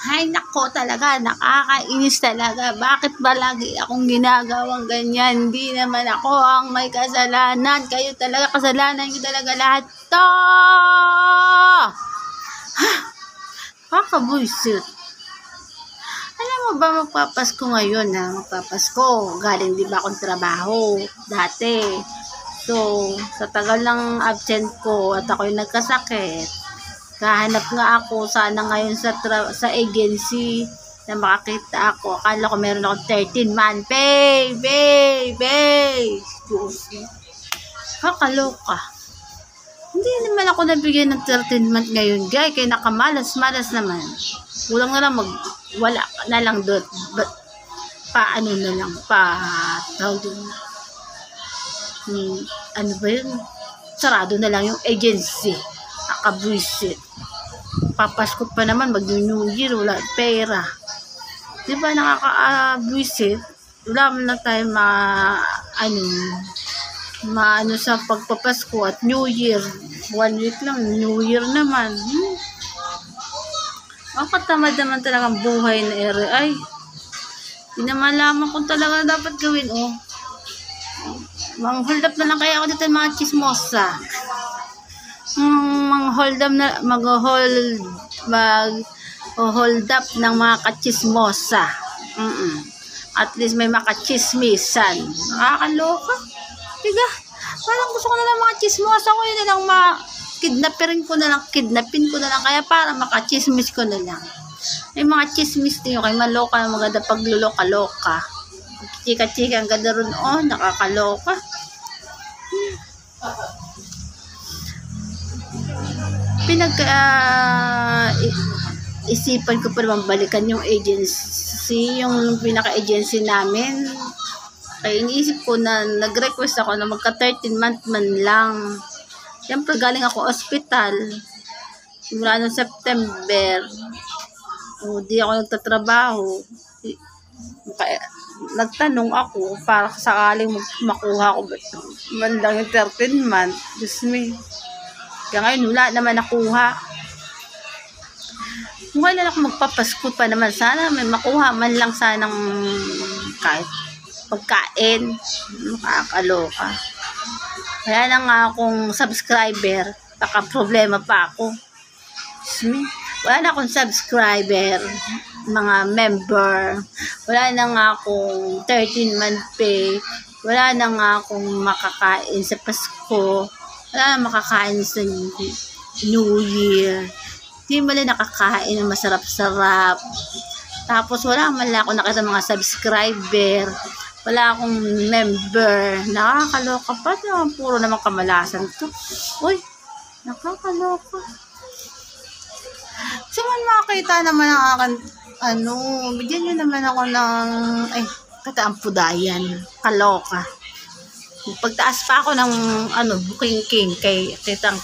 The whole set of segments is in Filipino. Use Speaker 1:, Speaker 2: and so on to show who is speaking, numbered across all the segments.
Speaker 1: Hay nako talaga, nakakainis talaga. Bakit ba lagi akong ginagawang ganyan? Hindi naman ako ang may kasalanan. Kayo talaga, kasalanan nyo talaga lahat to. Kakabuisit. Alam mo ba, magpapasko ngayon na magpapasko. Galing di ba akong trabaho dati. So, sa tagal ng absent ko at ako'y nagkasakit, kahanap nga ako sana ngayon sa agency na makakita ako. Akala ko meron akong 13-month pay. Diyos. Kakaloka. Hindi naman ako nabigyan ng 13-month ngayon, guys. Kaya nakamalas-malas naman. Kulang na lang wala na lang doon. Paano na lang, tawag doon. Ano ba yun? Sarado na lang yung agency. Nakabwisit. Papasko pa naman, mag-New Year, wala pera. Di ba nakaka-bwisit? Wala man lang tayo maano sa pagpapasko at New Year. 1 week lang, New Year naman. Makatamad naman talagang buhay na ere. Ay, hindi na malaman kung talaga dapat gawin, oh. Mang-hold up na lang kaya ako dito mga chismosa. Mag-hold up ng mga kachismosa. At least may makachismisan. Nakakaloka. Tiga, parang gusto ko na lang mga chismosa ko, yun na lang kidnapin ko na lang kaya para makachismis ko na lang. May mga chismis din yung kay maloka na maganda pagluloka-loka. Chika-chika ang ganda ron, oh, nakakaloka. Isipan ko pa naman balikan yung agency, yung pinaka-agency namin. Kaya iniisip ko na nag-request ako na magka 13-month man lang. Siyempre galing ako ospital simula ng September. Di ako nagtatrabaho. Kaya nagtanong ako para sakaling makuha ko man lang yung 13 month. Diyos me. Kaya ngayon wala naman nakuha. Ngayon ako magpapasko pa naman. Sana may makuha man lang sanang kahit pagkain. Nakakaloka. Kaya na nga akong subscriber, problema pa ako. Diyos me. Wala na akong subscriber, mga member. Wala na nga akong 13-month pay. Wala na nga akong makakain sa Pasko. Wala na makakain sa New Year. Hindi mo lang nakakain ng masarap-sarap. Tapos wala man lang ako nakita mga subscriber. Wala akong member. Nakakaloka pa. Puro naman kamalasan to. Uy, nakakaloka. So, makakita naman ang akin, bigyan nyo naman ako ng, kataampudayan. Kaloka. Pagtaas pa ako ng, booking king, kay kitang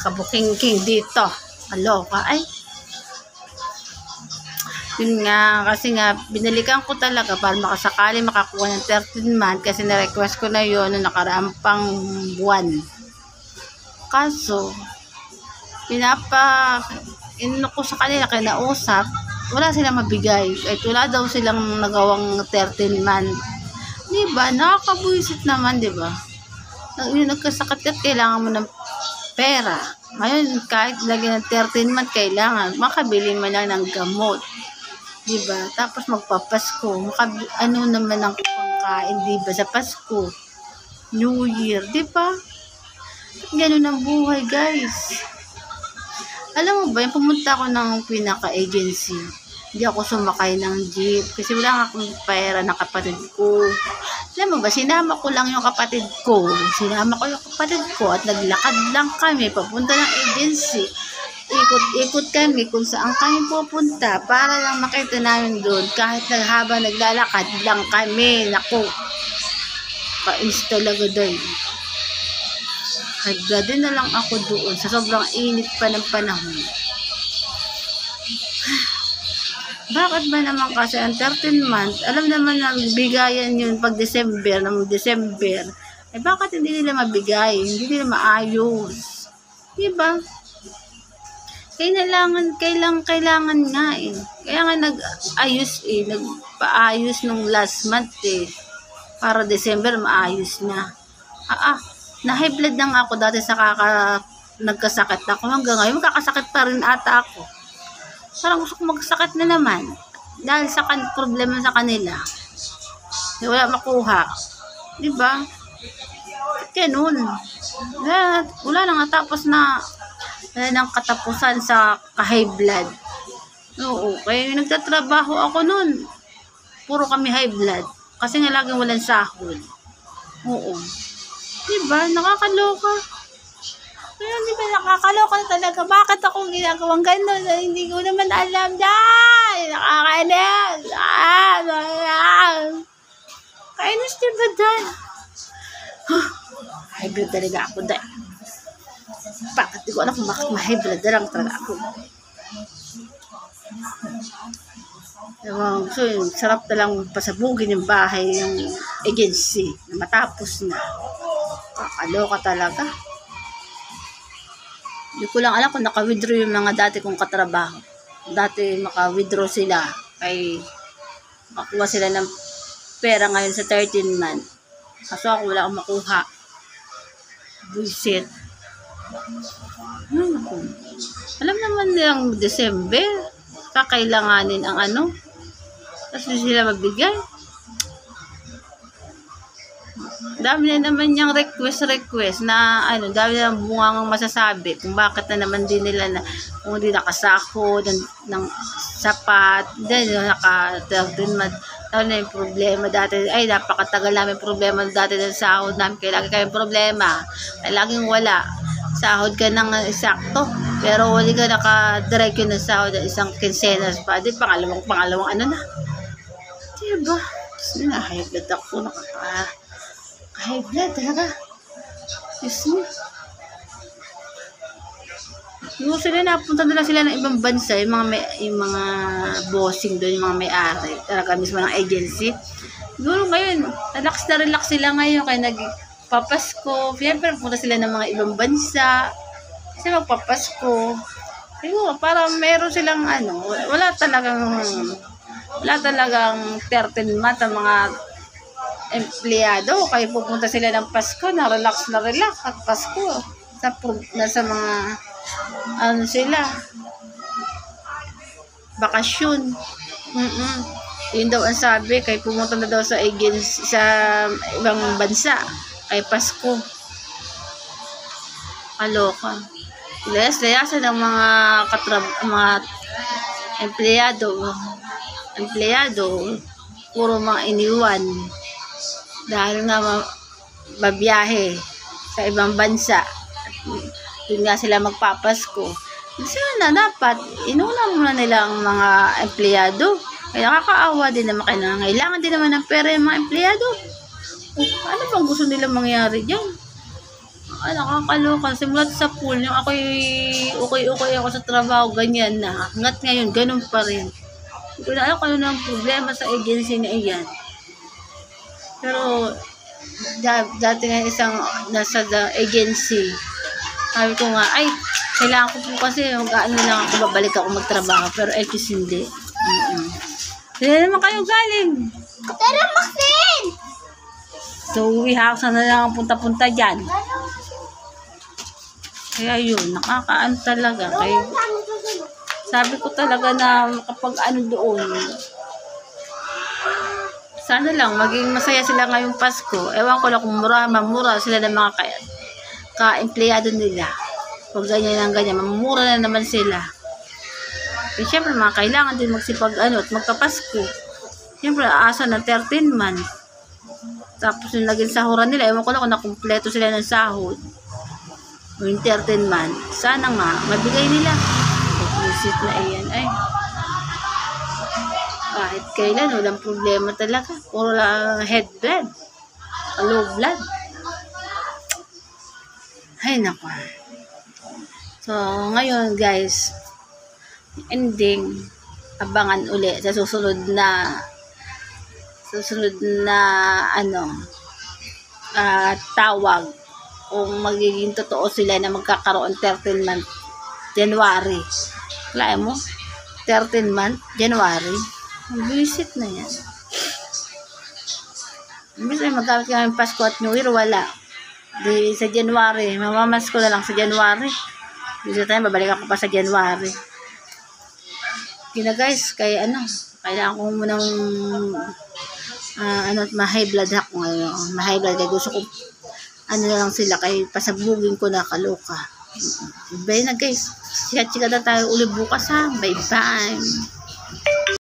Speaker 1: ka-booking king dito. Kaloka. Ay, yun nga, kasi nga, binalikan ko talaga para makasakali makakuha ng 13 month kasi na-request ko na yun na nakaraang pang buwan. Kaso, ko sa kanila, kinausap, wala silang mabigay. Kahit wala daw silang nagawang 13 month. Diba? Nakakabuisit naman, diba? Yung nagkasakit kailangan mo ng pera. Ngayon, kahit lagyan ng 13 month, kailangan makabili mo lang ng gamot. Diba? Tapos magpapasko. Naman ang pangkain, diba? Sa Pasko. New Year, diba? Ganun ang buhay, guys. Alam mo ba, yung pumunta ako ng pinaka-agency, hindi ako sumakay ng jeep kasi wala nga akong pera ng kapatid ko. Alam mo ba, sinama ko lang yung kapatid ko. At naglakad lang kami papunta ng agency. Ikot kami kung saan kami pupunta para lang makita namin doon. Kahit habang naglalakad lang kami. Naku, kainis talaga doon. Nagdado na lang ako doon sa sobrang init pa ng panahon. Bakit ba naman kasi ang 13 month, alam naman na bigayan yun pag December, bakit hindi nila mabigay? Hindi nila maayos. Diba? Kailangan nga eh. Kaya nga nagpaayos nung last month eh. Para December maayos na. Na high blood na nga ako dati sa nagkasakit ako. Hanggang ngayon magkakasakit pa rin ata ako. Parang gusto ko magsakit na naman. Dahil sa problema sa kanila. Wala makuha. Diba? Ganun. Wala na nga tapos na wala nang katapusan sa high blood. Oo, kaya nagtatrabaho ako nun. Puro kami high blood. Kasi nga laging walang sahod. Oo. Diba? Nakakaloka. Kaya diba nakakaloka talaga. Bakit ako ginagawang gano'n? Hindi ko naman alam. Dahil nakakainis. Kainis diba dahil? High blood talaga ako dahil. Bakit di ko alam kung bakit ma-high blood na lang talaga ako. So, sarap na lang pasabugin yung bahay yung agency na matapos na. Kakaloka talaga. Hindi ko lang alam kung naka-withdraw yung mga dati kong katrabaho. Dati maka-withdraw sila ay makuha sila ng pera ngayon sa 13 month. Kaso ako wala akong makuha. Bullshit. Alam naman nilang December kakailanganin ang tapos hindi sila mabigay. Dami na naman yung request na dami na bungangang masasabi kung bakit na naman din nila na kung hindi nakasahod ng sapat, then naka-13 month. Na yung problema dati, ay napakatagal namin problema dati ng sahod namin, kaya lagi kayong problema, ay laging wala. Sahod ka ng eksakto, pero wali ka naka-direct yun ng sahod ng isang kinsenas pa, di pangalawang na. Diba? High blood ako, high blood talaga. Yes me. Yung sila napunta nila sila ng ibang bansa, yung mga bossing doon, yung mga may-ari, talaga mismo ng agency. Siguro ngayon, relax sila ngayon, kaya nagpapasko. Siyempre, punta sila ng mga ibang bansa, kasi magpapasko. Siguro, para meron silang wala talagang 13 month ang mga empleyado. Kaya pupunta sila ng Pasko, na relax at Pasko. Nasa mga sila bakasyon. Yun daw ang sabi, kay pumunta na daw sa agency sa ibang bansa ay Pasko. Aloka. Layas-layasan ng mga empleyado, puro mga iniwan dahil nga babiyahe sa ibang bansa. Doon nga sila magpapasko. Sana dapat inuna muna nila ang mga empleyado. Kaya nakakaawa din naman, kailangan din naman ng pera yung mga empleyado. Ano bang gusto nila mangyari dyan? Nakakaloka. Simulat sa pool, yung ako'y okay ako sa trabaho, ganyan na. Hanggat ngayon, ganun pa rin. Hindi ko na alam kung ano ang problema sa agency na iyan. Pero, dati nga isang nasa agency, sabi ko nga, ay, kailangan ko po kasi lang ako, babalik ako magtrabaho. Pero hindi. Sila naman kayo galing.
Speaker 2: Tara, Maxine!
Speaker 1: So, uwi house na lang ang punta-punta dyan. Kaya yun, nakakaan talaga. Kaya, sabi ko talaga na kapag doon, sana lang, maging masaya sila ngayong Pasko. Ewan ko lang kung mamura sila ng mga ka-empleyado nila. Pag ganyan, mamura na naman sila. Eh, syempre, kailangan din magsipag at magkapasko. Syempre, asa ng 13 month. Tapos yung naging sahuran nila, ewan ko lang kung nakumpleto sila ng sahod. O yung 13 month. Sana nga, mabigay nila. Visit na iyan. Ay, kahit kailan, walang problema talaga. Puro lang head blood. Low blood. Ay, naku. So, ngayon guys, ending, abangan uli sa susunod na tawag kung magiging totoo sila na magkakaroon 13 month January. Wala mo? 13 month, January. Visit na yan. Imbis ay magkakit kami Pasko at New Year, wala. Di sa January, mamamas ko na lang sa January. Dito tayo, babalik ako pa sa January. Kina guys, kaya kailangan ko munang ma-high blood ako ngayon. Ma-high blood, kaya gusto ko, na lang sila, kay pasabugin ko na kaloka. Bye na guys. Chika-chika na tayo ulit bukas ha. Bye-bye.